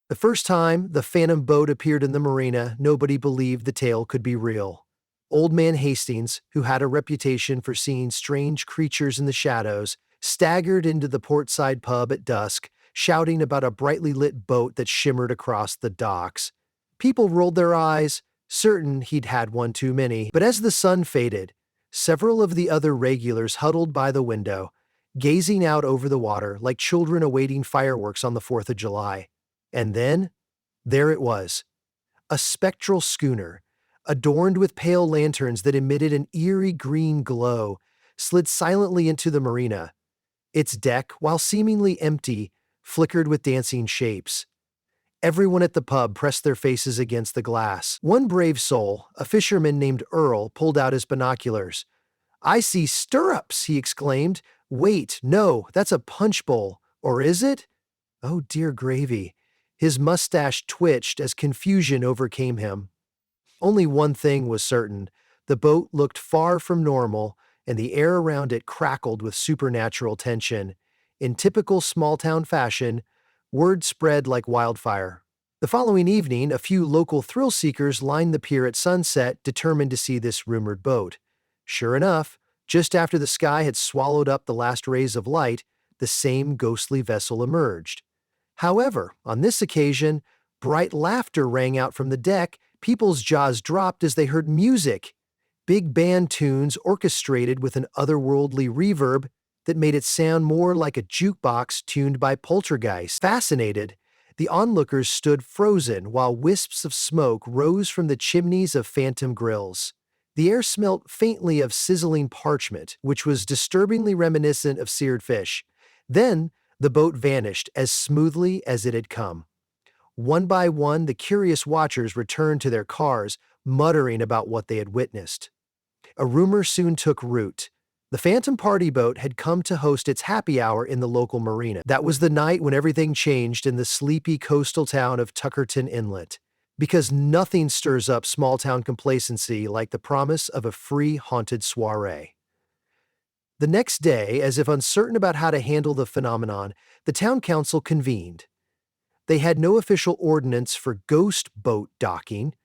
The first time the phantom boat appeared in the marina, nobody believed the tale could be real. Old Man Hastings, who had a reputation for seeing strange creatures in the shadows, staggered into the portside pub at dusk, shouting about a brightly lit boat that shimmered across the docks. People rolled their eyes, certain he'd had one too many, but as the sun faded, several of the other regulars huddled by the window, gazing out over the water like children awaiting fireworks on the 4th of July. And then, there it was, a spectral schooner, adorned with pale lanterns that emitted an eerie green glow, slid silently into the marina. Its deck, while seemingly empty, flickered with dancing shapes. Everyone at the pub pressed their faces against the glass. One brave soul, a fisherman named Earl, pulled out his binoculars. "I see stirrups!" he exclaimed. "Wait, no, that's a punch bowl. Or is it? Oh dear gravy." His mustache twitched as confusion overcame him. Only one thing was certain. The boat looked far from normal, and the air around it crackled with supernatural tension. In typical small-town fashion, word spread like wildfire. The following evening, a few local thrill-seekers lined the pier at sunset, determined to see this rumored boat. Sure enough, just after the sky had swallowed up the last rays of light, the same ghostly vessel emerged. However, on this occasion, bright laughter rang out from the deck. People's jaws dropped as they heard music. Big band tunes orchestrated with an otherworldly reverb that made it sound more like a jukebox tuned by poltergeists. Fascinated, the onlookers stood frozen while wisps of smoke rose from the chimneys of phantom grills. The air smelt faintly of sizzling parchment, which was disturbingly reminiscent of seared fish. Then, the boat vanished as smoothly as it had come. One by one, the curious watchers returned to their cars, muttering about what they had witnessed. A rumor soon took root. The Phantom Party boat had come to host its happy hour in the local marina. That was the night when everything changed in the sleepy coastal town of Tuckerton Inlet. Because nothing stirs up small-town complacency like the promise of a free haunted soiree. The next day, as if uncertain about how to handle the phenomenon, the town council convened. They had no official ordinance for ghost boat docking.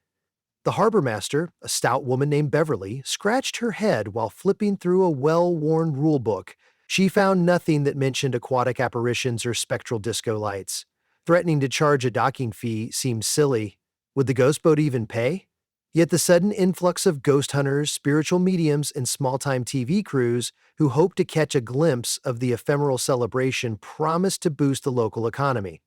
The harbor master, a stout woman named Beverly, scratched her head while flipping through a well-worn rulebook. She found nothing that mentioned aquatic apparitions or spectral disco lights. Threatening to charge a docking fee seemed silly. Would the ghost boat even pay? Yet the sudden influx of ghost hunters, spiritual mediums, and small-time TV crews who hoped to catch a glimpse of the ephemeral celebration promised to boost the local economy.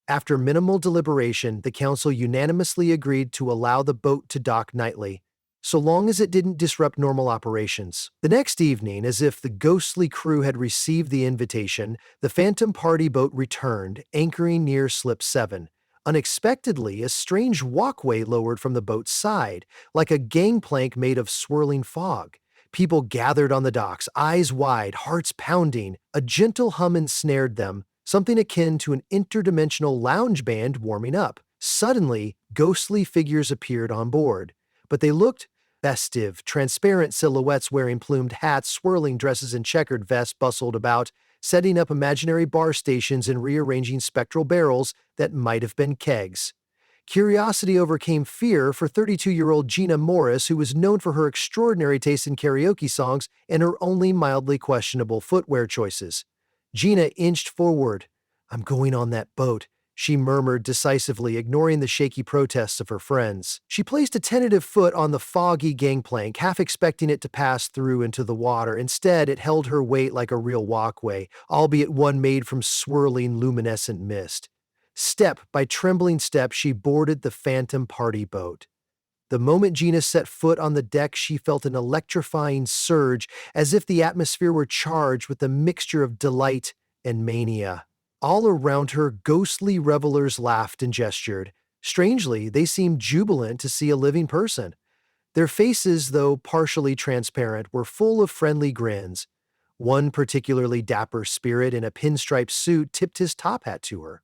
After minimal deliberation, the council unanimously agreed to allow the boat to dock nightly, so long as it didn't disrupt normal operations. The next evening, as if the ghostly crew had received the invitation, the Phantom Party boat returned, anchoring near Slip 7. Unexpectedly, a strange walkway lowered from the boat's side, like a gangplank made of swirling fog. People gathered on the docks, eyes wide, hearts pounding. A gentle hum ensnared them, something akin to an interdimensional lounge band warming up. Suddenly, ghostly figures appeared on board, but they looked festive. Transparent silhouettes wearing plumed hats, swirling dresses, and checkered vests bustled about, setting up imaginary bar stations and rearranging spectral barrels that might have been kegs. Curiosity overcame fear for 32-year-old Gina Morris, who was known for her extraordinary taste in karaoke songs and her only mildly questionable footwear choices. Gina inched forward. "I'm going on that boat," she murmured decisively, ignoring the shaky protests of her friends. She placed a tentative foot on the foggy gangplank, half expecting it to pass through into the water. Instead, it held her weight like a real walkway, albeit one made from swirling luminescent mist. Step by trembling step, she boarded the Phantom Party boat. The moment Gina set foot on the deck, she felt an electrifying surge, as if the atmosphere were charged with a mixture of delight and mania. All around her, ghostly revelers laughed and gestured. Strangely, they seemed jubilant to see a living person. Their faces, though partially transparent, were full of friendly grins. One particularly dapper spirit in a pinstripe suit tipped his top hat to her.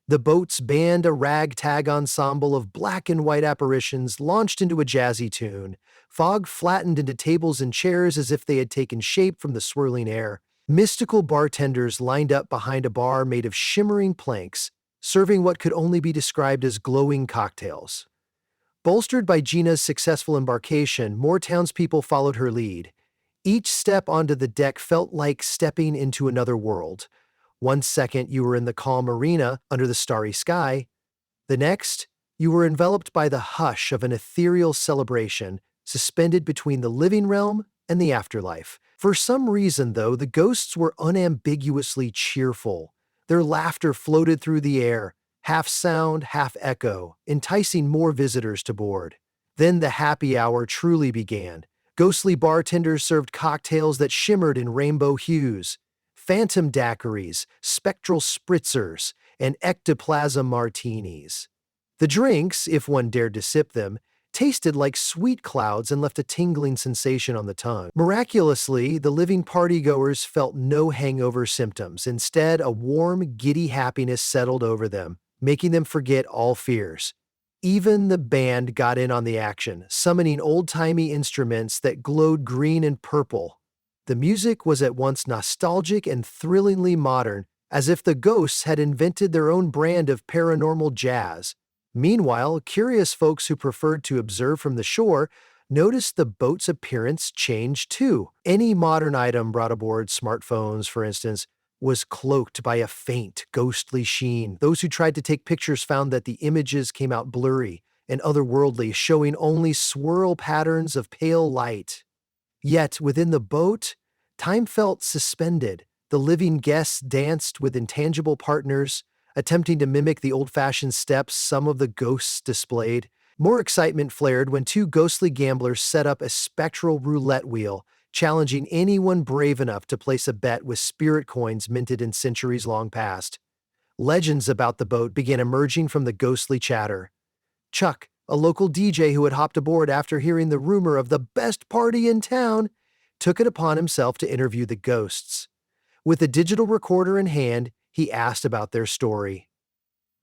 The boat's band, a ragtag ensemble of black and white apparitions, launched into a jazzy tune. Fog flattened into tables and chairs as if they had taken shape from the swirling air. Mystical bartenders lined up behind a bar made of shimmering planks. serving what could only be described as glowing cocktails. Bolstered by Gina's successful embarkation, more townspeople followed her lead. Each step onto the deck felt like stepping into another world. One second you were in the calm marina under the starry sky. The next, you were enveloped by the hush of an ethereal celebration, suspended between the living realm and the afterlife. For some reason, though, the ghosts were unambiguously cheerful. Their laughter floated through the air, half sound, half echo, enticing more visitors to board. Then the happy hour truly began. Ghostly bartenders served cocktails that shimmered in rainbow hues. Phantom daiquiris, spectral spritzers, and ectoplasm martinis. The drinks, if one dared to sip them, tasted like sweet clouds and left a tingling sensation on the tongue. Miraculously, the living partygoers felt no hangover symptoms. Instead, a warm, giddy happiness settled over them, making them forget all fears. Even the band got in on the action, summoning old-timey instruments that glowed green and purple. The music was at once nostalgic and thrillingly modern, as if the ghosts had invented their own brand of paranormal jazz. Meanwhile, curious folks who preferred to observe from the shore noticed the boat's appearance change too. Any modern item brought aboard, smartphones for instance, was cloaked by a faint, ghostly sheen. Those who tried to take pictures found that the images came out blurry and otherworldly, showing only swirl patterns of pale light. Yet, within the boat, time felt suspended. The living guests danced with intangible partners, attempting to mimic the old-fashioned steps some of the ghosts displayed. More excitement flared when two ghostly gamblers set up a spectral roulette wheel, challenging anyone brave enough to place a bet with spirit coins minted in centuries long past. Legends about the boat began emerging from the ghostly chatter. Chuck, a local DJ who had hopped aboard after hearing the rumor of the best party in town, took it upon himself to interview the ghosts. With a digital recorder in hand, he asked about their story.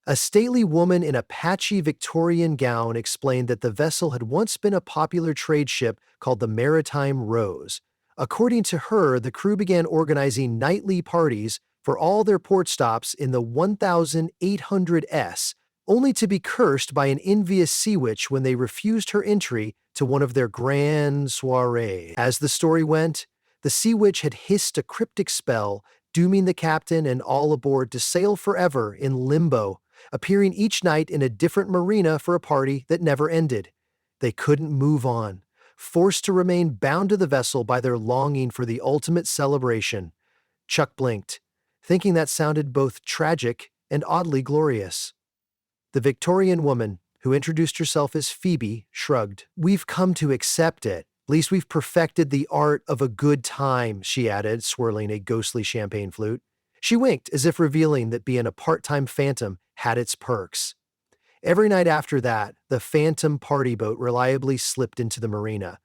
A stately woman in a patchy Victorian gown explained that the vessel had once been a popular trade ship called the Maritime Rose. According to her, the crew began organizing nightly parties for all their port stops in the 1800s, only to be cursed by an envious sea witch when they refused her entry to one of their grand soirees. As the story went, the sea witch had hissed a cryptic spell, dooming the captain and all aboard to sail forever in limbo, appearing each night in a different marina for a party that never ended. They couldn't move on, forced to remain bound to the vessel by their longing for the ultimate celebration. Chuck blinked, thinking that sounded both tragic and oddly glorious. The Victorian woman, who introduced herself as Phoebe, shrugged. "We've come to accept it. At least we've perfected the art of a good time," she added, swirling a ghostly champagne flute. She winked, as if revealing that being a part-time phantom had its perks. Every night after that, the phantom party boat reliably slipped into the marina.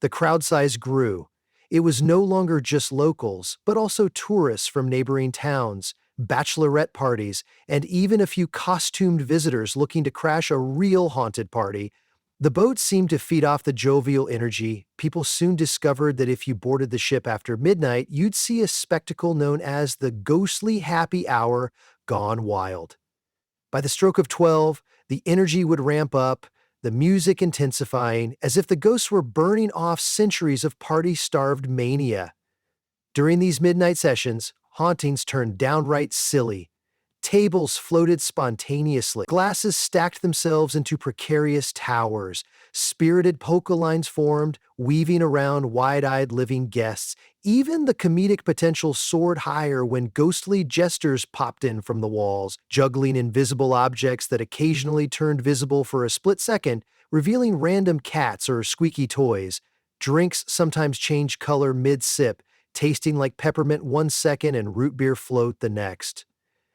The crowd size grew. It was no longer just locals, but also tourists from neighboring towns, bachelorette parties, and even a few costumed visitors looking to crash a real haunted party. The boat seemed to feed off the jovial energy. People soon discovered that if you boarded the ship after midnight, you'd see a spectacle known as the ghostly happy hour gone wild. By the stroke of 12, the energy would ramp up, the music intensifying, as if the ghosts were burning off centuries of party-starved mania. During these midnight sessions, hauntings turned downright silly. Tables floated spontaneously. Glasses stacked themselves into precarious towers. Spirited polka lines formed, weaving around wide-eyed living guests. Even the comedic potential soared higher when ghostly jesters popped in from the walls, juggling invisible objects that occasionally turned visible for a split second, revealing random cats or squeaky toys. Drinks sometimes changed color mid-sip, tasting like peppermint one second and root beer float the next.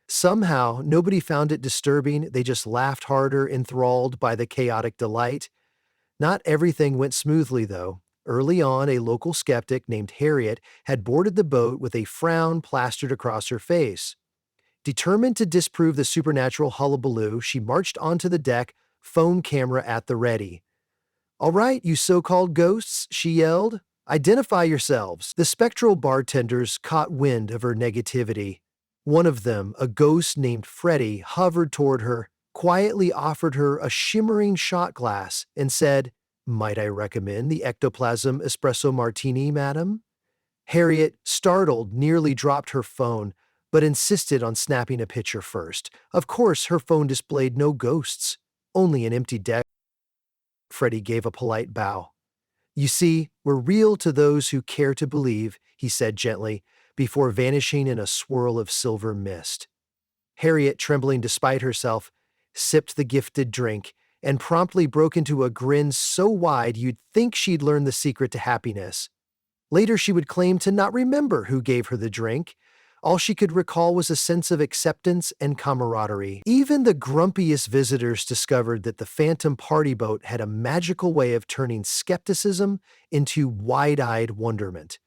Somehow, nobody found it disturbing, they just laughed harder, enthralled by the chaotic delight. Not everything went smoothly, though. Early on, a local skeptic named Harriet had boarded the boat with a frown plastered across her face. Determined to disprove the supernatural hullabaloo, she marched onto the deck, phone camera at the ready. "All right, you so-called ghosts," she yelled. "Identify yourselves." The spectral bartenders caught wind of her negativity. One of them, a ghost named Freddy, hovered toward her, quietly offered her a shimmering shot glass, and said, "Might I recommend the ectoplasm espresso martini, madam?" Harriet, startled, nearly dropped her phone, but insisted on snapping a picture first. Of course, her phone displayed no ghosts, only an empty deck. Freddie gave a polite bow. "You see, we're real to those who care to believe," he said gently, before vanishing in a swirl of silver mist. Harriet, trembling despite herself, sipped the gifted drink and promptly broke into a grin so wide you'd think she'd learned the secret to happiness. Later, she would claim to not remember who gave her the drink. All she could recall was a sense of acceptance and camaraderie. Even the grumpiest visitors discovered that the Phantom Party Boat had a magical way of turning skepticism into wide-eyed wonderment.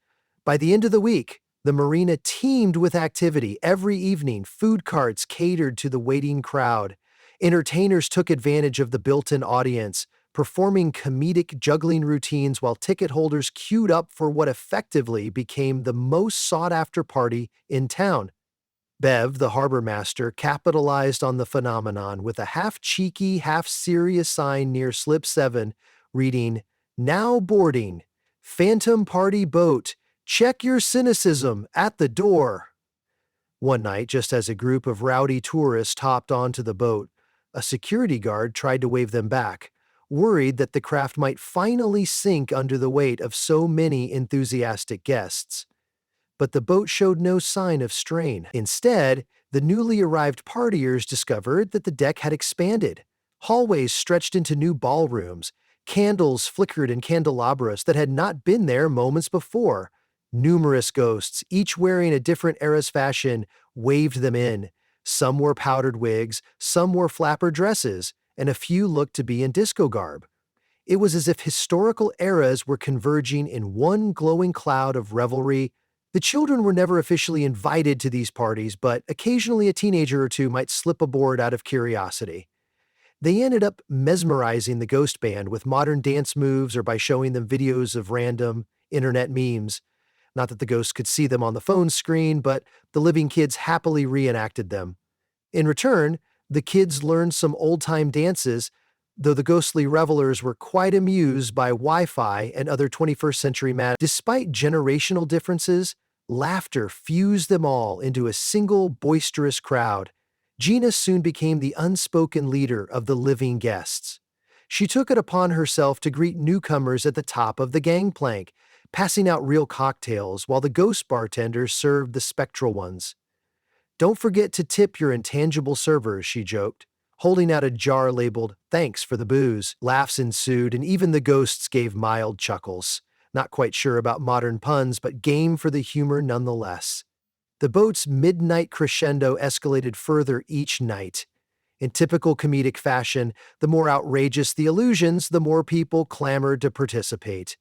By the end of the week, the marina teemed with activity. Every evening, food carts catered to the waiting crowd. Entertainers took advantage of the built-in audience, performing comedic juggling routines while ticket holders queued up for what effectively became the most sought-after party in town. Bev, the harbor master, capitalized on the phenomenon with a half-cheeky, half-serious sign near Slip 7, reading, "Now boarding. Phantom Party Boat. Check your cynicism at the door." One night, just as a group of rowdy tourists hopped onto the boat, a security guard tried to wave them back, worried that the craft might finally sink under the weight of so many enthusiastic guests. But the boat showed no sign of strain. Instead, the newly arrived partiers discovered that the deck had expanded. Hallways stretched into new ballrooms. Candles flickered in candelabras that had not been there moments before. Numerous ghosts, each wearing a different era's fashion, waved them in. Some wore powdered wigs, some wore flapper dresses, and a few looked to be in disco garb. It was as if historical eras were converging in one glowing cloud of revelry. The children were never officially invited to these parties, but occasionally a teenager or two might slip aboard out of curiosity. They ended up mesmerizing the ghost band with modern dance moves or by showing them videos of random internet memes. Not that the ghosts could see them on the phone screen, but the living kids happily reenacted them. In return, the kids learned some old-time dances, though the ghostly revelers were quite amused by Wi-Fi and other 21st century mad. Despite generational differences, laughter fused them all into a single boisterous crowd. Gina soon became the unspoken leader of the living guests. She took it upon herself to greet newcomers at the top of the gangplank, passing out real cocktails while the ghost bartenders served the spectral ones. "Don't forget to tip your intangible servers," she joked, holding out a jar labeled, "Thanks for the booze." Laughs ensued, and even the ghosts gave mild chuckles. Not quite sure about modern puns, but game for the humor nonetheless. The boat's midnight crescendo escalated further each night. In typical comedic fashion, the more outrageous the illusions, the more people clamored to participate.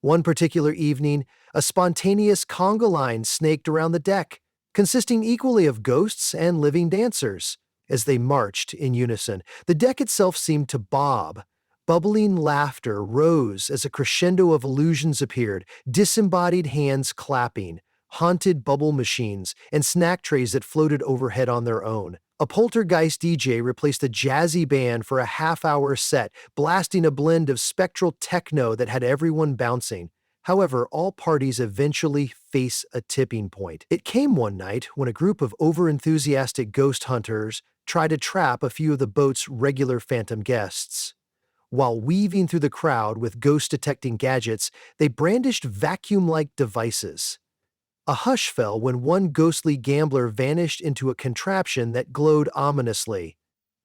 One particular evening, a spontaneous conga line snaked around the deck, consisting equally of ghosts and living dancers. As they marched in unison, the deck itself seemed to bob. Bubbling laughter rose as a crescendo of illusions appeared, disembodied hands clapping, haunted bubble machines, and snack trays that floated overhead on their own. A poltergeist DJ replaced a jazzy band for a half-hour set, blasting a blend of spectral techno that had everyone bouncing. However, all parties eventually face a tipping point. It came one night when a group of overenthusiastic ghost hunters tried to trap a few of the boat's regular phantom guests. While weaving through the crowd with ghost-detecting gadgets, they brandished vacuum-like devices. A hush fell when one ghostly gambler vanished into a contraption that glowed ominously.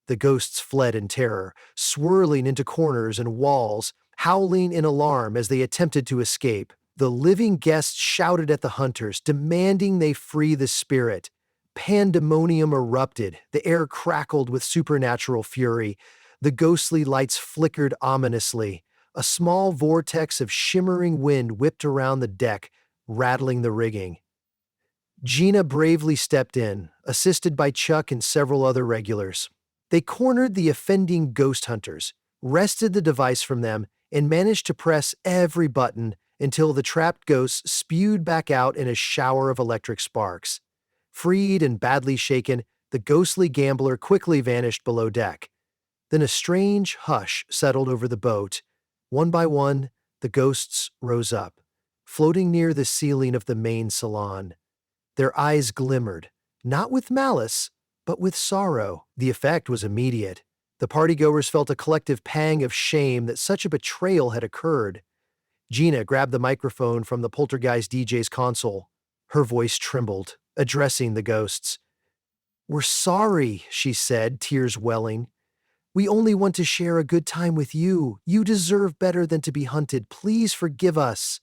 The ghosts fled in terror, swirling into corners and walls, howling in alarm as they attempted to escape. The living guests shouted at the hunters, demanding they free the spirit. Pandemonium erupted, the air crackled with supernatural fury. The ghostly lights flickered ominously. A small vortex of shimmering wind whipped around the deck, rattling the rigging. Gina bravely stepped in, assisted by Chuck and several other regulars. They cornered the offending ghost hunters, wrested the device from them, and managed to press every button until the trapped ghosts spewed back out in a shower of electric sparks. Freed and badly shaken, the ghostly gambler quickly vanished below deck. Then a strange hush settled over the boat. One by one, the ghosts rose up, floating near the ceiling of the main salon. Their eyes glimmered, not with malice, but with sorrow. The effect was immediate. The partygoers felt a collective pang of shame that such a betrayal had occurred. Gina grabbed the microphone from the poltergeist DJ's console. Her voice trembled, addressing the ghosts. "We're sorry," she said, tears welling. "We only want to share a good time with you. You deserve better than to be hunted. Please forgive us."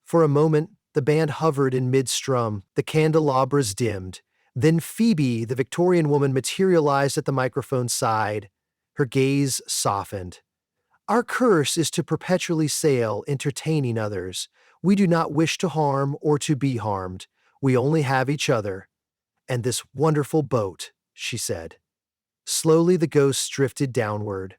For a moment, the band hovered in mid-strum, the candelabras dimmed. Then Phoebe, the Victorian woman, materialized at the microphone's side. Her gaze softened. "Our curse is to perpetually sail, entertaining others. We do not wish to harm or to be harmed. We only have each other. And this wonderful boat," she said. Slowly the ghosts drifted downward.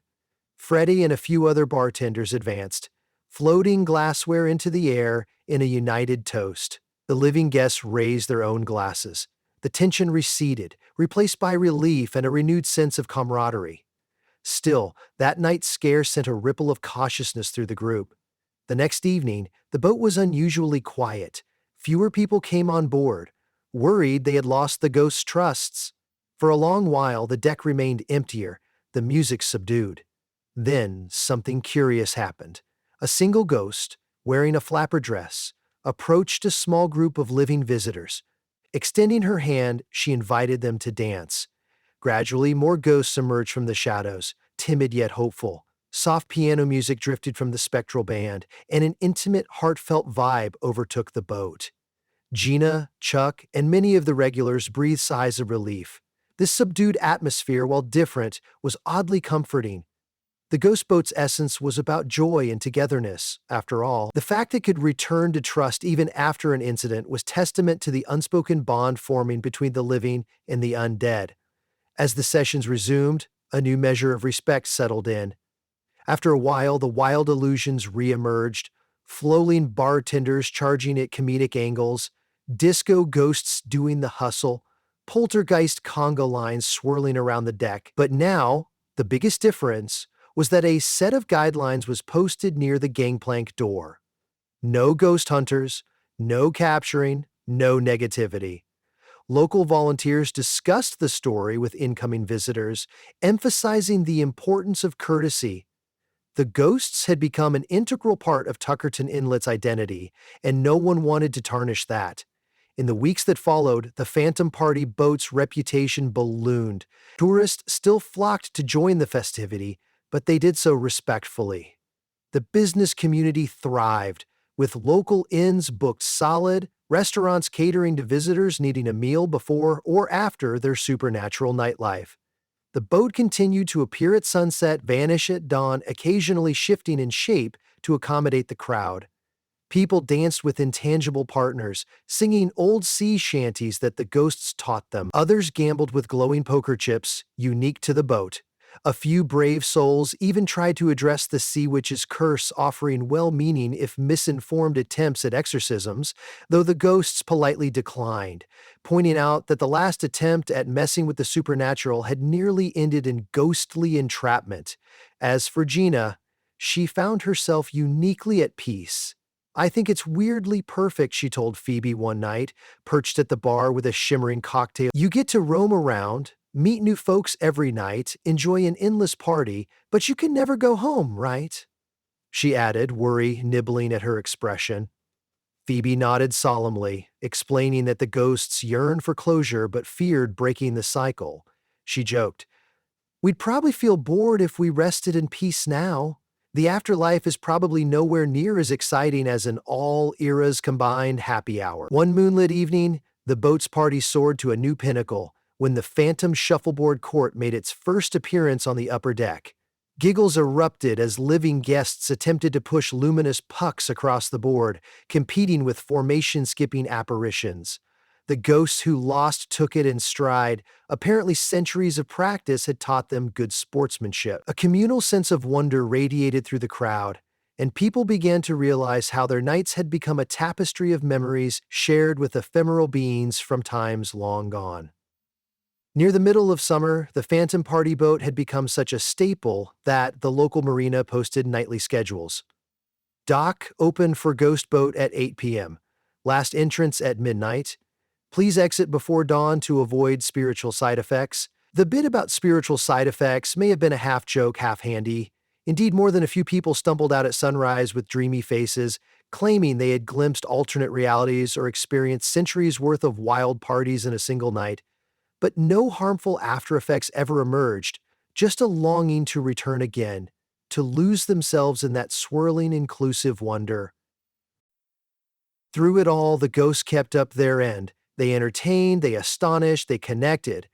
Freddie and a few other bartenders advanced, floating glassware into the air in a united toast. The living guests raised their own glasses. The tension receded, replaced by relief and a renewed sense of camaraderie. Still, that night's scare sent a ripple of cautiousness through the group. The next evening, the boat was unusually quiet. Fewer people came on board, worried they had lost the ghost's trusts. For a long while, the deck remained emptier, the music subdued. Then, something curious happened. A single ghost, wearing a flapper dress, approached a small group of living visitors. Extending her hand, she invited them to dance. Gradually, more ghosts emerged from the shadows, timid yet hopeful. Soft piano music drifted from the spectral band, and an intimate, heartfelt vibe overtook the boat. Gina, Chuck, and many of the regulars breathed sighs of relief. This subdued atmosphere, while different, was oddly comforting. The ghost boat's essence was about joy and togetherness, after all. The fact it could return to trust even after an incident was testament to the unspoken bond forming between the living and the undead. As the sessions resumed, a new measure of respect settled in. After a while, the wild illusions re-emerged, flowing bartenders charging at comedic angles, disco ghosts doing the hustle, poltergeist conga lines swirling around the deck. But now, the biggest difference was that a set of guidelines was posted near the gangplank door. No ghost hunters, no capturing, no negativity. Local volunteers discussed the story with incoming visitors, emphasizing the importance of courtesy. The ghosts had become an integral part of Tuckerton Inlet's identity, and no one wanted to tarnish that. In the weeks that followed, the Phantom Party boat's reputation ballooned. Tourists still flocked to join the festivity, but they did so respectfully. The business community thrived, with local inns booked solid, restaurants catering to visitors needing a meal before or after their supernatural nightlife. The boat continued to appear at sunset, vanish at dawn, occasionally shifting in shape to accommodate the crowd. People danced with intangible partners, singing old sea shanties that the ghosts taught them. Others gambled with glowing poker chips, unique to the boat. A few brave souls even tried to address the sea witch's curse, offering well-meaning if misinformed attempts at exorcisms, though the ghosts politely declined, pointing out that the last attempt at messing with the supernatural had nearly ended in ghostly entrapment. As for Gina, she found herself uniquely at peace. "I think it's weirdly perfect," she told Phoebe one night, perched at the bar with a shimmering cocktail. "You get to roam around, meet new folks every night, enjoy an endless party, but you can never go home, right?" she added, worry nibbling at her expression. Phoebe nodded solemnly, explaining that the ghosts yearned for closure but feared breaking the cycle. She joked, "We'd probably feel bored if we rested in peace now. The afterlife is probably nowhere near as exciting as an all-eras combined happy hour." One moonlit evening, the boat's party soared to a new pinnacle when the phantom shuffleboard court made its first appearance on the upper deck. Giggles erupted as living guests attempted to push luminous pucks across the board, competing with formation-skipping apparitions. The ghosts who lost took it in stride. Apparently, centuries of practice had taught them good sportsmanship. A communal sense of wonder radiated through the crowd. and people began to realize how their nights had become a tapestry of memories shared with ephemeral beings from times long gone. Near the middle of summer, the Phantom Party boat had become such a staple that the local marina posted nightly schedules. Dock open for Ghost Boat at 8 p.m. Last entrance at midnight. Please exit before dawn to avoid spiritual side effects. The bit about spiritual side effects may have been a half joke, half handy. Indeed, more than a few people stumbled out at sunrise with dreamy faces, claiming they had glimpsed alternate realities or experienced centuries' worth of wild parties in a single night. But no harmful after effects ever emerged, just a longing to return again, to lose themselves in that swirling, inclusive wonder. Through it all, the ghosts kept up their end. They entertained, they astonished, they connected.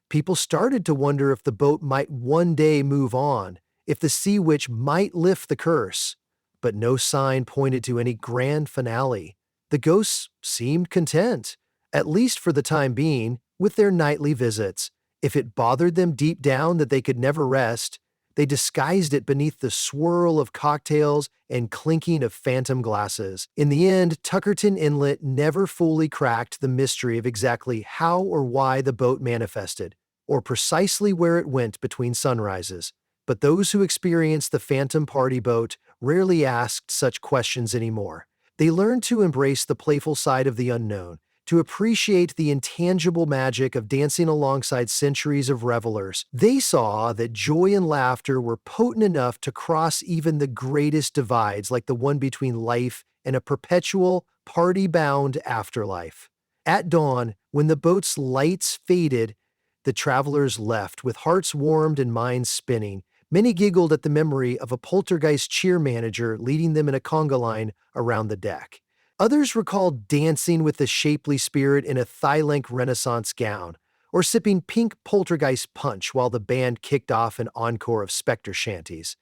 People started to wonder if the boat might one day move on, if the sea witch might lift the curse. But no sign pointed to any grand finale. The ghosts seemed content, at least for the time being, with their nightly visits. If it bothered them deep down that they could never rest, they disguised it beneath the swirl of cocktails and clinking of phantom glasses. In the end, Tuckerton Inlet never fully cracked the mystery of exactly how or why the boat manifested, or precisely where it went between sunrises. But those who experienced the Phantom Party boat rarely asked such questions anymore. They learned to embrace the playful side of the unknown, to appreciate the intangible magic of dancing alongside centuries of revelers. They saw that joy and laughter were potent enough to cross even the greatest divides, like the one between life and a perpetual, party-bound afterlife. At dawn, when the boat's lights faded, the travelers left with hearts warmed and minds spinning. Many giggled at the memory of a poltergeist cheer manager leading them in a conga line around the deck. Others recalled dancing with the shapely spirit in a thigh-length Renaissance gown, or sipping pink poltergeist punch while the band kicked off an encore of Spectre shanties.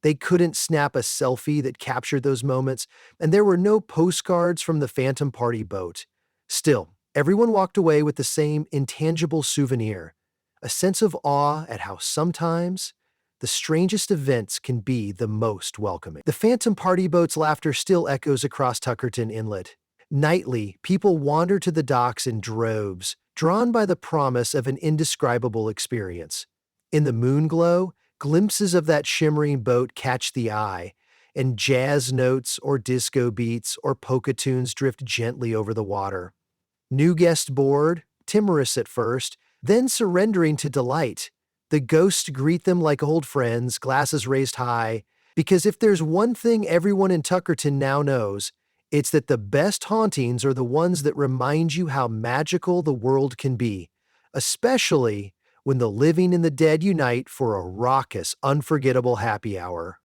They couldn't snap a selfie that captured those moments, and there were no postcards from the Phantom Party boat. Still, everyone walked away with the same intangible souvenir, a sense of awe at how sometimes the strangest events can be the most welcoming. The Phantom Party boat's laughter still echoes across Tuckerton Inlet. Nightly, people wander to the docks in droves, drawn by the promise of an indescribable experience. In the moonglow, glimpses of that shimmering boat catch the eye, and jazz notes or disco beats or polka tunes drift gently over the water. New guests board, timorous at first, then surrendering to delight. The ghosts greet them like old friends, glasses raised high, because if there's one thing everyone in Tuckerton now knows, it's that the best hauntings are the ones that remind you how magical the world can be, especially when the living and the dead unite for a raucous, unforgettable happy hour.